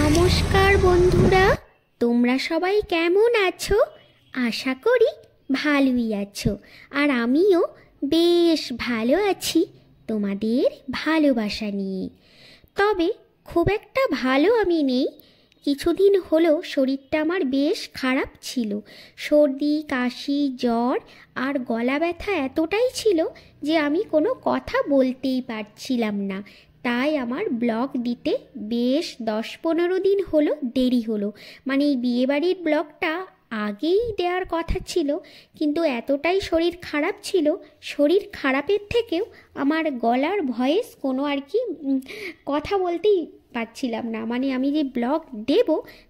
নমস্কার বন্ধুরা, তোমরা সবাই কেমন আছো? আশা করি ভালোই আছো। আর আমিও বেশ ভালো আছি তোমাদের ভালোবাসা নিয়ে। তবে খুব একটা ভালো আমি নেই। কিছুদিন হলো শরীরটা আমার বেশ খারাপ ছিল। সর্দি, কাশি, জ্বর আর গলা ব্যথা এতটাই ছিল যে আমি কোনো কথা বলতেই পারছিলাম না। তাই আমার ব্লগ দিতে বেশ 10-15 দিন হলো দেরি হলো। মানে এই বিয়েবাড়ির ব্লগটা আগেই দেওয়ার কথা ছিল, কিন্তু এতটাই শরীর খারাপ ছিল, শরীর খারাপের থেকেও আমার গলার ভয়েস কোনো আর কি কথা বলতেই পারছিলাম না। মানে আমি যে ব্লগ দেব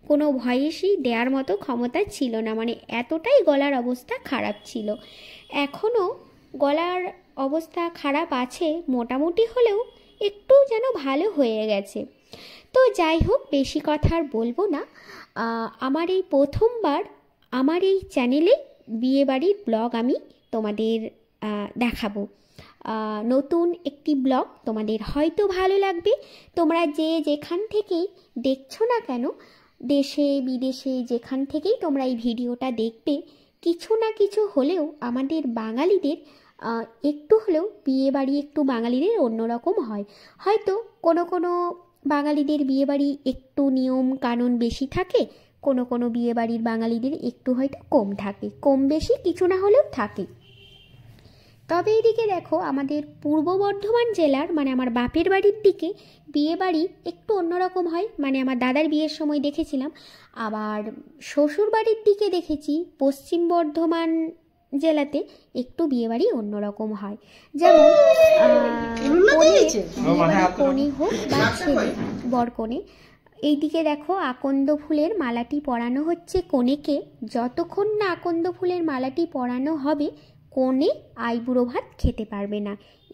কোনো ভয়েসই দেওয়ার মতো ক্ষমতা ছিল না, মানে এতটাই গলার অবস্থা খারাপ ছিল। এখনও গলার অবস্থা খারাপ আছে মোটামুটি, হলেও একটু যেন ভালো হয়ে গেছে। তো যাই হোক, বেশি কথা আর বলবো না। আমার এই প্রথমবার আমার এই চ্যানেলে বিয়েবাড়ির ব্লগ আমি তোমাদের দেখাবো। নতুন একটি ব্লগ, তোমাদের হয়তো ভালো লাগবে। তোমরা যে যেখান থেকেই দেখছো না কেন, দেশে বিদেশে যেখান থেকেই তোমরা এই ভিডিওটা দেখবে, কিছু না কিছু হলেও আমাদের বাঙালিদের একটু হলেও বিয়েবাড়ি একটু বাঙালিদের অন্যরকম হয়। হয়তো কোনো কোনো বাঙালিদের বিয়েবাড়ি একটু নিয়ম কানুন বেশি থাকে, কোনো কোনো বিয়েবাড়ির বাঙালিদের একটু হয়তো কম থাকে, কম বেশি কিছু না হলেও থাকে। তবে এদিকে দেখো, আমাদের পূর্ব বর্ধমান জেলার মানে আমার বাপের বাড়ির দিকে বিয়েবাড়ি একটু অন্যরকম হয়। মানে আমার দাদার বিয়ের সময় দেখেছিলাম। আবার শ্বশুর বাড়ির দিকে দেখেছি পশ্চিম বর্ধমান জেলাতে একটু বিয়েবাড়ি অন্যরকম হয়। যেমন কনে হোক বা ছেলে বরকনে, এইদিকে দেখো আকন্দ ফুলের মালাটি পরানো হচ্ছে কনেকে। যতক্ষণ না আকন্দ ফুলের মালাটি পরানো হবে, কনে আইবুড়ো ভাত খেতে পারবে না।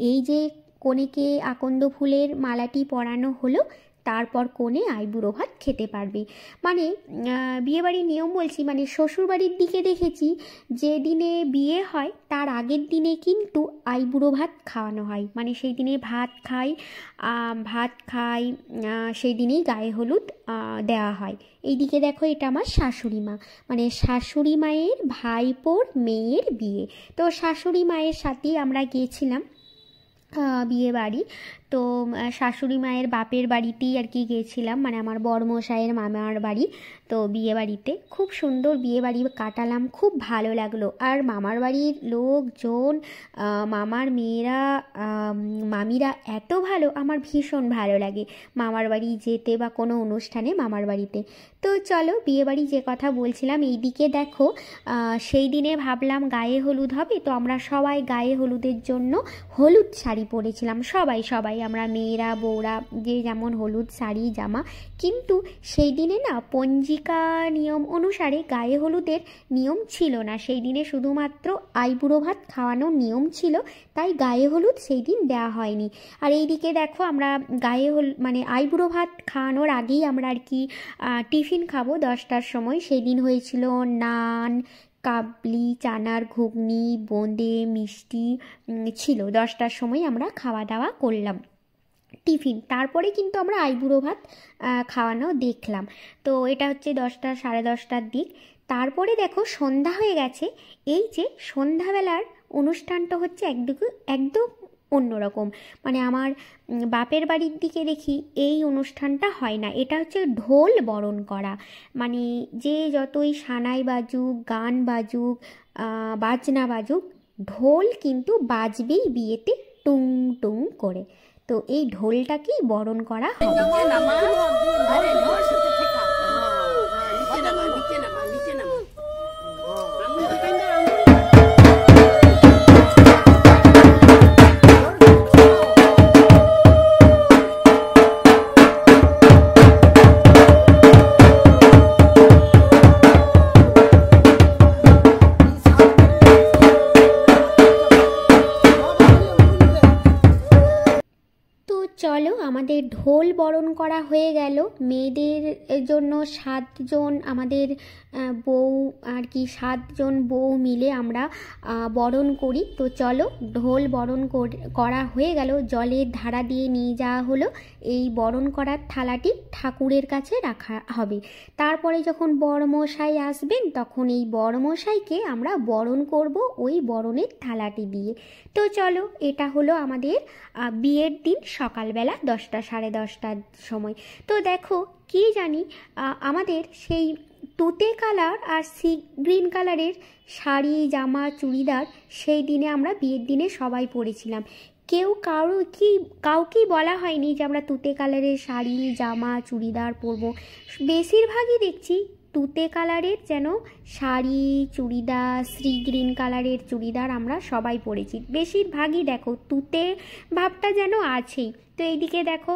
এই যে কনেকে আকন্দ ফুলের মালাটি পরানো হলো, তারপর কনে আইবুড়ো ভাত খেতে পারবে। মানে বিয়েবাড়ির নিয়ম বলছি, মানে শ্বশুরবাড়ির দিকে দেখেছি যে দিনে বিয়ে হয় তার আগের দিনে কিন্তু আইবুড়ো ভাত খাওয়ানো হয়। মানে সেই দিনে ভাত খাই সেই দিনেই গায়ে হলুদ দেওয়া হয়। এইদিকে দেখো, এটা আমার শাশুড়ি মা, মানে শাশুড়ি মায়ের ভাইপোর মেয়ের বিয়ে। তো শাশুড়ি মায়ের সাথেই আমরা গিয়েছিলাম বিয়ে বাড়ি। তো শাশুড়ি মায়ের বাপের বাড়িতেই আর কি গিয়েছিলাম, মানে আমার বড়মশাইয়ের মামার বাড়ি। তো বিয়ে বাড়িতে খুব সুন্দর বিয়ে বাড়ি কাটালাম, খুব ভালো লাগলো। আর মামার বাড়ির লোকজন, মামার মেয়েরা, মামিরা এত ভালো, আমার ভীষণ ভালো লাগে মামার বাড়ি যেতে বা কোনো অনুষ্ঠানে মামার বাড়িতে। তো চলো, বিয়ে বাড়ি যে কথা বলছিলাম, এইদিকে দেখো সেই দিনে ভাবলাম গায়ে হলুদ হবে, তো আমরা সবাই গায়ে হলুদের জন্য হলুদ শাড়ি পরেছিলাম। সবাই আমরা মেয়েরা বউরা যে যেমন হলুদ শাড়ি জামা। কিন্তু সেই দিনে না পঞ্জিকা নিয়ম অনুসারে গায়ে হলুদের নিয়ম ছিল না। সেই দিনে শুধুমাত্র আইবুড়ো ভাত খাওয়ানোর নিয়ম ছিল, তাই গায়ে হলুদ সেই দিন দেওয়া হয়নি। আর এইদিকে দেখো, আমরা গায়ে মানে আইবুড়ো ভাত খাওয়ানোর আগেই আমরা আর কি টিফিন খাবো 10টার সময়। সেই দিন হয়েছিল নান, কাবলি, চানার ঘুগনি, বোঁদে, মিষ্টি ছিল। 10টার সময় আমরা খাওয়া দাওয়া করলাম টিফিন, তারপরে কিন্তু আমরা আইবুড়ো ভাত খাওয়ানো দেখলাম। তো এটা হচ্ছে 10টা 10:30টার দিক। তারপরে দেখো সন্ধ্যা হয়ে গেছে। এই যে সন্ধ্যাবেলার অনুষ্ঠানটা হচ্ছে একদম অন্যরকম। মানে আমার বাপের বাড়ির দিকে দেখি এই অনুষ্ঠানটা হয় না। এটা হচ্ছে ঢোল বরণ করা। মানে যে যতই সানাই বাজুক, গান বাজুক, বাজনা বাজুক, ঢোল কিন্তু বাজবেই বিয়েতে টুং টুং করে। তো এই ঢোলটাকেই বরণ করা হবে। আমাদের ঢোল বরণ করা হয়ে গেল। মেয়েদের জন্য 7জন আমাদের বউ আর কি, 7জন বউ মিলে আমরা বরণ করি। তো চলো, ঢোল বরণ করা হয়ে গেল, জলের ধারা দিয়ে নিয়ে যাওয়া হলো। এই বরণ করার থালাটি ঠাকুরের কাছে রাখা হবে। তারপরে যখন বড়মশাই আসবেন তখন এই বড়মশাইকে আমরা বরণ করব ওই বরণের থালাটি দিয়ে। তো চলো, এটা হলো আমাদের বিয়ের দিন সকালবেলা 10টা সাড়ে 10টার সময়। তো দেখো কি জানি, আমাদের সেই তুতে কালার আর সি গ্রিন কালারের শাড়ি জামা চুড়িদার সেই দিনে আমরা বিয়ের দিনে সবাই পরেছিলাম। কাউকেই বলা হয়নি যে আমরা তুতে কালারের শাড়ি জামা চুড়িদার পরবো। বেশিরভাগই দেখছি তুতে কালারের যেন শাড়ি চুড়িদার, সি গ্রিন কালারের চুড়িদার আমরা সবাই পরেছি। বেশিরভাগই দেখো তুতে ভাবটা যেন আছেই। তো এইদিকে দেখো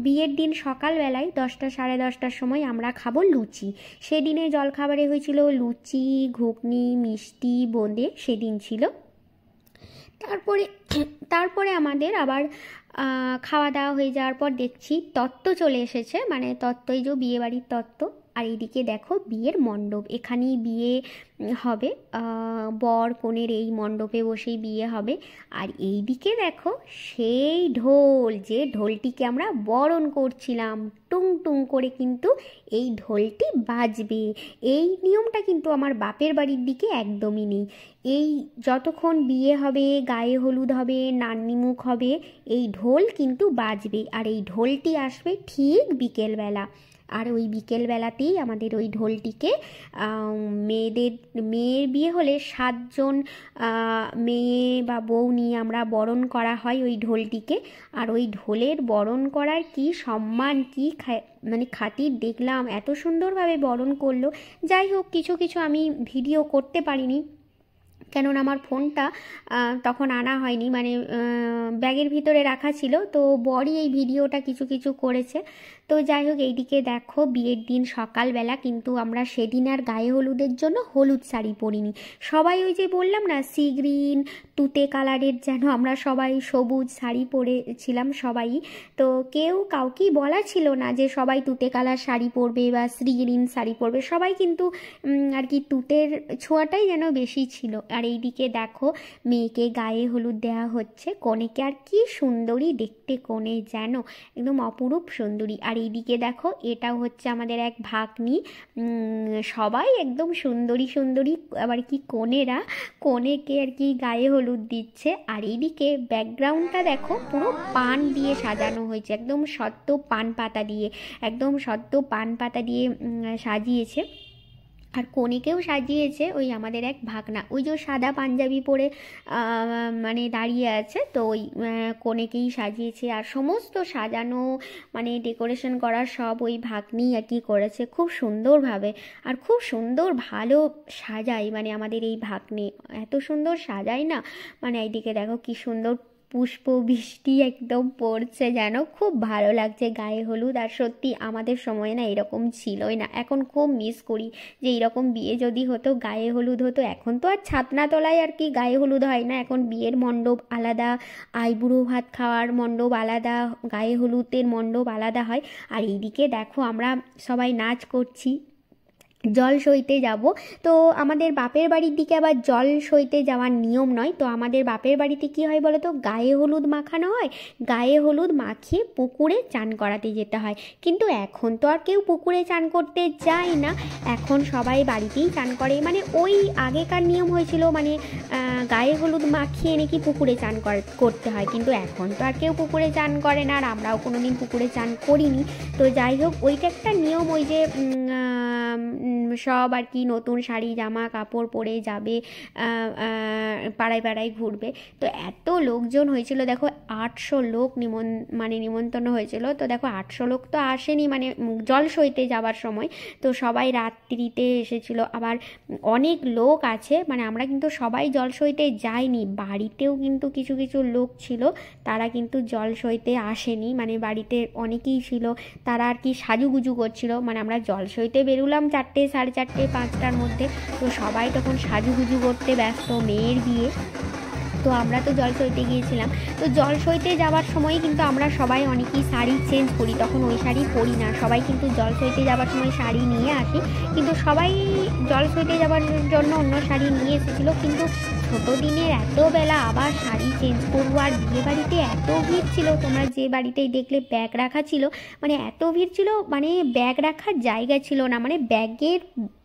বিয়ের দিন সকালবেলায় 10টা সাড়ে 10টার সময় আমরা খাবো লুচি। সেদিনে জলখাবারে হয়েছিল লুচি, ঘুগনি, মিষ্টি, বোঁদে সেদিন ছিল। তারপরে আমাদের আবার খাওয়া দাওয়া হয়ে যাওয়ার পর দেখছি তত্ত্ব চলে এসেছে, মানে তত্ত্ব, এই যে বিয়েবাড়ির তত্ত্ব। আর এইদিকে দেখো বিয়ের মণ্ডপ, এখানেই বিয়ে হবে, বর কনের এই মণ্ডপে বসেই বিয়ে হবে। আর এইদিকে দেখো সেই ঢোল, যে ঢোলটিকে আমরা বরণ করছিলাম, টুং টুং করে কিন্তু এই ঢোলটি বাজবে। এই নিয়মটা কিন্তু আমার বাপের বাড়ির দিকে একদমই নেই। এই যতক্ষণ বিয়ে হবে, গায়ে হলুদ হবে, নান্নিমুখ হবে, এই ঢোল কিন্তু বাজবে। আর এই ঢোলটি আসবে ঠিক বিকেলবেলা। আর ওই বিকেলবেলাতেই আমাদের ওই ঢোলটিকে মেয়ের বিয়ে হলে 7জন মেয়ে বা বউ নিয়ে আমরা বরণ করা হয় ওই ঢোলটিকে। আর ওই ঢোলের বরণ করার কি সম্মান, কি মানে খাতির দেখলাম, এত সুন্দরভাবে বরণ করলো। যাই হোক, কিছু কিছু আমি ভিডিও করতে পারিনি, কেননা আমার ফোনটা তখন আনা হয়নি, মানে ব্যাগের ভিতরে রাখা ছিল। তো বরই এই ভিডিওটা কিছু কিছু করেছে। তো যাই হোক, এইদিকে দেখো বিয়ের দিন সকালবেলা কিন্তু আমরা সেদিন আর গায়ে হলুদের জন্য হলুদ শাড়ি পরিনি। সবাই ওই যে বললাম না, সি গ্রিন তুতে কালারের যেন আমরা সবাই সবুজ শাড়ি পরেছিলাম সবাই। তো কেউ কাউকেই বলা ছিল না যে সবাই তুতে কালার শাড়ি পরবে বা সি গ্রিন শাড়ি পরবে, সবাই কিন্তু আর কি তুতের ছোঁয়াটাই যেন বেশি ছিল। আর এইদিকে দেখো মেয়েকে গায়ে হলুদ দেওয়া হচ্ছে, কনেকে আর কি সুন্দরী দেখতে, কনে যেন একদম অপরূপ সুন্দরী। আর এইদিকে দেখো এটাও হচ্ছে আমাদের এক ভাগ্নি, সবাই একদম সুন্দরী সুন্দরী, আবার কি কনেরা কনেকে আর কি গায়ে হলুদ দিচ্ছে। আর এইদিকে ব্যাকগ্রাউন্ডটা দেখো পুরো পান দিয়ে সাজানো হয়েছে, একদম সদ্য পান পাতা দিয়ে, একদম সদ্য পান পাতা দিয়ে সাজিয়েছে। আর কনেকেও সাজিয়েছে ওই আমাদের এক ভাগনা, ওই যে সাদা পাঞ্জাবি পরে মানে দাঁড়িয়ে আছে, তো ওই কনেকেই সাজিয়েছে। আর সমস্ত সাজানো মানে ডেকোরেশন করার সব ওই ভাগ্নি আর কি করেছে খুব সুন্দরভাবে। আর খুব সুন্দর ভালো সাজায়, মানে আমাদের এই ভাগ্নি এত সুন্দর সাজায় না, মানে এইদিকে দেখো কি সুন্দর পুষ্প বৃষ্টি একদম পড়ছে, যেন খুব ভালো লাগছে গায়ে হলুদ। আর সত্যি আমাদের সময় না এরকম ছিলই না, এখন খুব মিস করি যে এইরকম বিয়ে যদি হতো, গায়ে হলুদ হতো। এখন তো আর ছাতনাতলায় আর কি গায়ে হলুদ হয় না, এখন বিয়ের মণ্ডপ আলাদা, আইবুড়ো ভাত খাওয়ার মণ্ডপ আলাদা, গায়ে হলুদের মণ্ডপ আলাদা হয়। আর এইদিকে দেখো আমরা সবাই নাচ করছি, জল সইতে যাব। তো আমাদের বাপের বাড়ির দিকে আবার জল সইতে যাওয়ার নিয়ম নয়। তো আমাদের বাপের বাড়িতে কি হয় বলো তো, গায়ে হলুদ মাখানো হয়, গায়ে হলুদ মাখিয়ে পুকুরে চান করাতে যেতে হয়। কিন্তু এখন তো আর কেউ পুকুরে চান করতে যায় না, এখন সবাই বাড়িতেই চান করে। মানে ওই আগেকার নিয়ম হয়েছিল, মানে গায়ে হলুদ মাখিয়ে নাকি পুকুরে চান করতে হয়, কিন্তু এখন তো আর কেউ পুকুরে চান করে না, আর আমরাও কোনোদিন পুকুরে চান করিনি। তো যাই হোক, ওইটা একটা নিয়ম, ওই যে সব আর কি নতুন শাড়ি জামা কাপড় পরে যাবে, পাড়ায় পাড়ায় ঘুরবে। তো এত লোকজন হয়েছিল, দেখো 800 লোক নিমন্ত্রণ হয়েছিল। তো দেখো 800 লোক তো আসেনি মানে জল সইতে যাওয়ার সময়, তো সবাই রাত্রিতে এসেছিল। আবার অনেক লোক আছে, মানে আমরা কিন্তু সবাই জল সইতে যাইনি, বাড়িতেও কিন্তু কিছু কিছু লোক ছিল, তারা কিন্তু জল সইতে আসেনি, মানে বাড়িতে অনেকেই ছিল, তারা আর কি সাজুগুজু করছিল। মানে আমরা জল সইতে বেরোলাম 4টে সাড়ে 4টে 5টার মধ্যে, তো সবাই তখন সাজুগুজু করতে ব্যস্ত, মেয়ের বিয়ে। তো আমরা তো জল সইতে গিয়েছিলাম। তো জল সইতে যাওয়ার সময় কিন্তু আমরা সবাই অনেকেই শাড়ি চেঞ্জ করি, তখন ওই শাড়ি পরি না, সবাই কিন্তু জল সইতে যাওয়ার সময় শাড়ি নিয়ে আসি, কিন্তু সবাই জল সইতে যাওয়ার জন্য অন্য শাড়ি নিয়ে এসেছিলো। কিন্তু ছোটো দিনের এত বেলা আবার শাড়ি চেঞ্জ করবো, আর বিয়ে বাড়িতে এত ভিড় ছিল, তোমরা যে বাড়িতেই দেখলে ব্যাগ রাখা ছিল, মানে এত ভিড় ছিল, মানে ব্যাগ রাখার জায়গা ছিল না, মানে ব্যাগের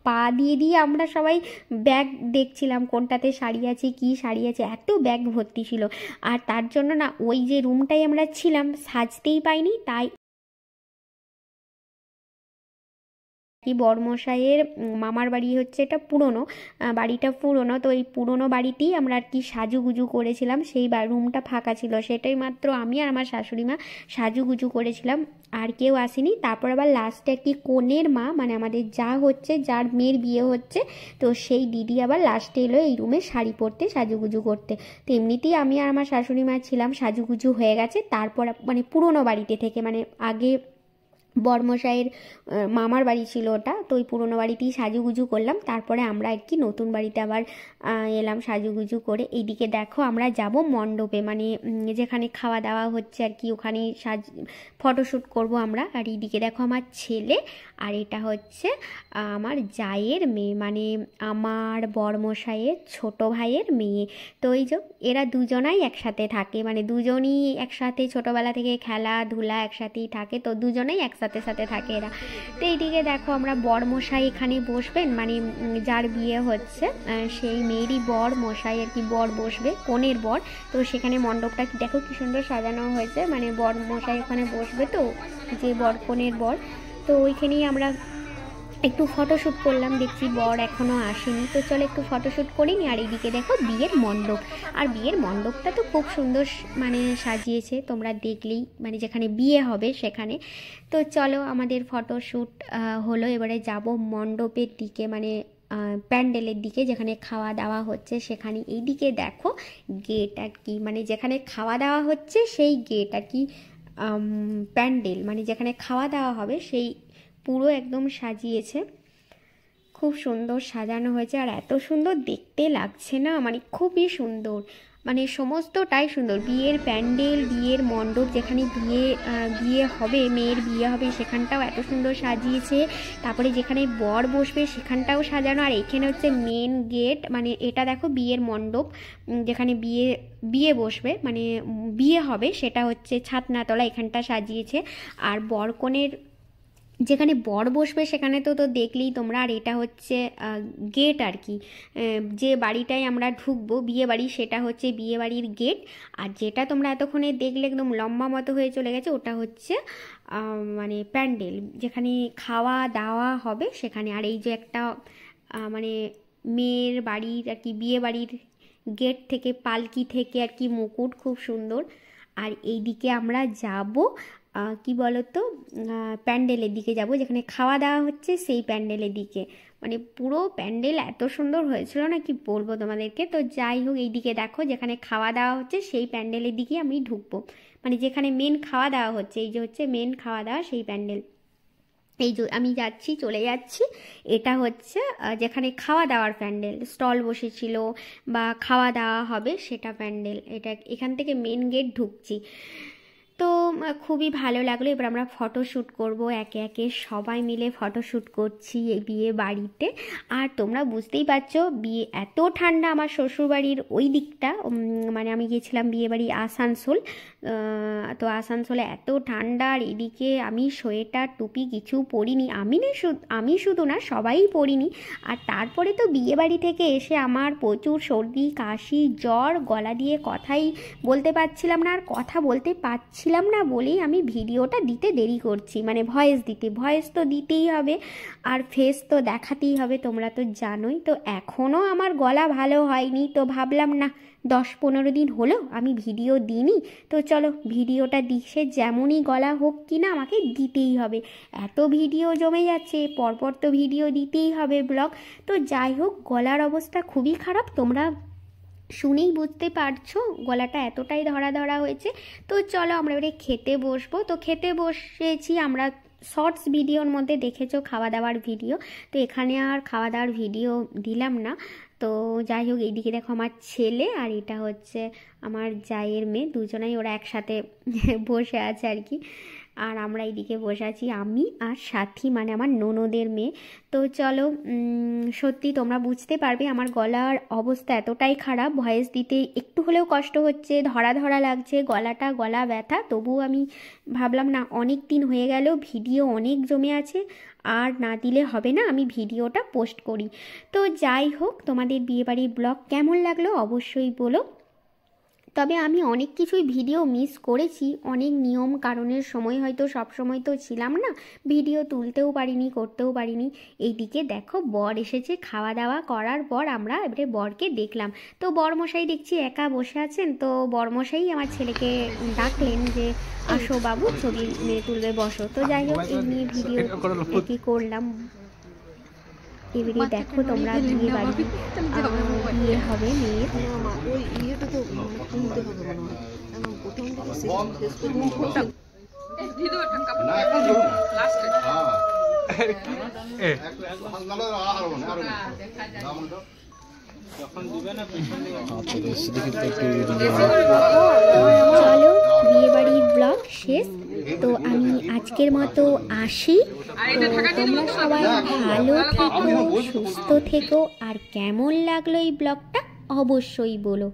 পা দিয়ে দিয়ে আমরা সবাই ব্যাগ দেখছিলাম কোনটাতে শাড়ি আছে, কি শাড়ি আছে, এত ব্যাগ ভর্তি ছিল। আর তার জন্য না ওই যে রুমটায় আমরা ছিলাম সাজতেই পাইনি, তাই কি বরমশাইয়ের মামার বাড়ি হচ্ছে, এটা পুরনো বাড়িটা, পুরনো, তো এই পুরনো বাড়িতেই আমরা আর কি সাজুগুজু করেছিলাম, সেই রুমটা ফাঁকা ছিল, সেটাই মাত্র আমি আর আমার শাশুড়ি মা সাজুগুজু করেছিলাম, আর কেউ আসেনি। তারপর আবার লাস্টে কি কনের মা, মানে আমাদের যা হচ্ছে, যার মেয়ের বিয়ে হচ্ছে, তো সেই দিদি আবার লাস্টে এলো এই রুমে শাড়ি পরতে, সাজুগুজু করতে। তো এমনিতেই আমি আর আমার শাশুড়ি মা ছিলাম, সাজুগুজু হয়ে গেছে। তারপর মানে পুরনো বাড়িতে থেকে, মানে আগে বরমশাইয়ের মামার বাড়ি ছিল ওটা, তো ওই পুরোনো বাড়িতেই সাজুগুজু করলাম। তারপরে আমরা আর কি নতুন বাড়িতে আবার এলাম সাজুগুজু করে। এইদিকে দেখো আমরা যাব মণ্ডপে, মানে যেখানে খাওয়া দাওয়া হচ্ছে আর কি, ওখানে ফটোশ্যুট করব আমরা। আর এইদিকে দেখো আমার ছেলে, আর এটা হচ্ছে আমার জায়ের মেয়ে, মানে আমার বরমশাইয়ের ছোট ভাইয়ের মেয়ে। তো এই যে এরা দুজনাই একসাথে থাকে, মানে দুজনই একসাথে ছোটোবেলা থেকে খেলাধুলা একসাথেই থাকে, তো দুজনেই একসাথে সাথে থাকে এরা। তো এইদিকে দেখো আমরা বরমশাই এখানে বসবেন, মানে যার বিয়ে হচ্ছে সেই মেয়েরই বর মশাই আর কি, বর বসবে, কনের বর। তো সেখানে মণ্ডপটা দেখো কি সুন্দর সাজানো হয়েছে, মানে বর মশাই ওখানে বসবে, তো যে বর কনের বর, তো ওইখানেই আমরা একটু ফটোশ্যুট করলাম। দেখছি বর এখনও আসেনি, তো চলো একটু ফটোশ্যুট করিনি। আর এইদিকে দেখো বিয়ের মণ্ডপ, আর বিয়ের মণ্ডপটা তো খুব সুন্দর মানে সাজিয়েছে, তোমরা দেখলেই, মানে যেখানে বিয়ে হবে সেখানে। তো চলো আমাদের ফটোশ্যুট হলো, এবারে যাব মণ্ডপের দিকে, মানে প্যান্ডেলের দিকে যেখানে খাওয়া দাওয়া হচ্ছে সেখানে। এইদিকে দেখো গেট আর কি, মানে যেখানে খাওয়া দাওয়া হচ্ছে সেই গেট আর কি, প্যান্ডেল মানে যেখানে খাওয়া দাওয়া হবে সেই পুরো একদম সাজিয়েছে, খুব সুন্দর সাজানো হয়েছে। আর এত সুন্দর দেখতে লাগছে না, মানে খুবই সুন্দর, মানে সমস্তটাই সুন্দর। বিয়ের প্যান্ডেল, বিয়ের মণ্ডপ, যেখানে বিয়ে হবে, মেয়ের বিয়ে হবে সেখানটাও এত সুন্দর সাজিয়েছে। তারপরে যেখানে বর বসবে সেখানটাও সাজানো। আর এখানে হচ্ছে মেন গেট, মানে এটা দেখো বিয়ের মণ্ডপ, যেখানে বিয়ে বসবে, মানে বিয়ে হবে, সেটা হচ্ছে ছাতনাতলা, এখানটা সাজিয়েছে। আর বরকনের যেখানে বর বসবে সেখানে তো দেখলেই তোমরা। আর এটা হচ্ছে গেট আর কি, যে বাড়িটায় আমরা ঢুকবো বিয়ে বাড়ি, সেটা হচ্ছে বিয়ে বাড়ির গেট। আর যেটা তোমরা এতক্ষণে দেখলে একদম লম্বা মতো হয়ে চলে গেছে, ওটা হচ্ছে মানে প্যান্ডেল, যেখানে খাওয়া দাওয়া হবে সেখানে। আর এই যে একটা মানে মেয়ের বাড়ির আর কি, বিয়ে বাড়ির গেট থেকে, পালকি থেকে আর কি মুকুট, খুব সুন্দর। আর এই দিকে আমরা যাব কি বলতো, প্যান্ডেলের দিকে যাব, যেখানে খাওয়া দাওয়া হচ্ছে সেই প্যান্ডেলের দিকে। মানে পুরো প্যান্ডেল এত সুন্দর হয়েছিল না, কি বলবো তোমাদেরকে। তো যাই হোক, এই দিকে দেখো যেখানে খাওয়া দাওয়া হচ্ছে সেই প্যান্ডেলের দিকে আমি ঢুকবো, মানে যেখানে মেন খাওয়া দাওয়া হচ্ছে, এই যে হচ্ছে মেন খাওয়া দাওয়া সেই প্যান্ডেল। এই যে আমি যাচ্ছি, চলে যাচ্ছি, এটা হচ্ছে যেখানে খাওয়া দাওয়ার প্যান্ডেল, স্টল বসেছিল বা খাওয়া দাওয়া হবে সেটা প্যান্ডেল। এটা এখান থেকে মেন গেট ঢুকছি। তো খুবই ভালো লাগলো। এবার আমরা ফটোশ্যুট করব, একে একে সবাই মিলে ফটোশ্যুট করছি এই বিয়ে বাড়িতে। আর তোমরা বুঝতেই পারছো বিয়ে এত ঠান্ডা, আমার শ্বশুরবাড়ির ওই দিকটা, মানে আমি গিয়েছিলাম বিয়ে বাড়ি আসানসোল, তো আসানসোলে এত ঠান্ডা। আর এদিকে আমি সোয়েটার টুপি কিছু পরিনি, আমি শুধু না সবাই পরিনি। আর তারপরে তো বিয়ে বাড়ি থেকে এসে আমার প্রচুর সর্দি কাশি জ্বর, গলা দিয়ে কথাই বলতে পারছিলাম না। আর কথা বলতে পারছিলাম না বলেই আমি ভিডিওটা দিতে দেরি করছি, মানে ভয়েস তো দিতেই হবে, আর ফেস তো দেখাতেই হবে, তোমরা তো জানোই। তো এখনও আমার গলা ভালো হয়নি, তো ভাবলাম না 10-15 দিন হলো আমি ভিডিও দিইনি, তো চলো ভিডিওটা দিছে, যেমনই গলা হোক কি না আমাকে দিতেই হবে। এত ভিডিও জমে যাচ্ছে, পরপর তো ভিডিও দিতেই হবে, ব্লগ। তো যাই হোক, গলার অবস্থা খুবই খারাপ, তোমরা শুনেই বুঝতে পারছো গলাটা এতটাই ধরা হয়েছে। তো চলো আমরা এবারে খেতে বসবো। তো খেতে বসেছি আমরা, শর্টস ভিডিওর মধ্যে দেখেছো খাওয়া দাওয়ার ভিডিও, তো এখানে আর খাওয়া দাওয়ার ভিডিও দিলাম না। তো যাই হোক, এইদিকে দেখো আমার ছেলে আর এটা হচ্ছে আমার জায়ের মেয়ে, দুজনেই ওরা একসাথে বসে আছে আর কি। আর আমরা এইদিকে বসে আছি আমি আর সাথী, মানে আমার ননদের মেয়ে। তো চলো, সত্যি তোমরা বুঝতে পারবে আমার গলার অবস্থা এতটাই খারাপ, ভয়েস দিতে একটু হলেও কষ্ট হচ্ছে, ধরা ধরা লাগছে, গলা ব্যথা। তবুও আমি ভাবলাম না, অনেক দিন হয়ে গেল, ভিডিও অনেক জমে আছে, আর না দিলে হবে না, আমি ভিডিওটা পোস্ট করি। তো যাই হোক, তোমাদের বিয়েবাড়ির ব্লগ কেমন লাগলো অবশ্যই বলো। তবে আমি অনেক কিছুই ভিডিও মিস করেছি, অনেক নিয়ম কারণের সময় হয়তো সব সময় তো ছিলাম না, ভিডিও তুলতেও পারিনি, করতেও পারিনি। এইদিকে দেখো বর এসেছে, খাওয়া দাওয়া করার পর আমরা এবারে বরকে দেখলাম। তো বরমশাই দেখছি একা বসে আছেন, তো বরমশাই আমার ছেলেকে ডাকলেন যে আসো বাবু, ছবি তুলবে, বসো। তো যাই হোক, এই নিয়ে ভিডিও কি করলাম। এবারে দেখো তোমরা বিয়ে বাড়ি, বিয়ে হবে মেয়ের। ওই ইয়েটা তো কিনতে হবে মনে হয়, এখন প্রথম থেকে শেষ পর্যন্ত চলো, বিয়ে বাড়ির ব্লগ শেষ। তো আমি আজকের মতো আসি। তো তোমরা সবাই ভালো থেকো, সুস্থ থেকো, আর কেমন লাগলো এই ব্লগটা অবশ্যই বলো।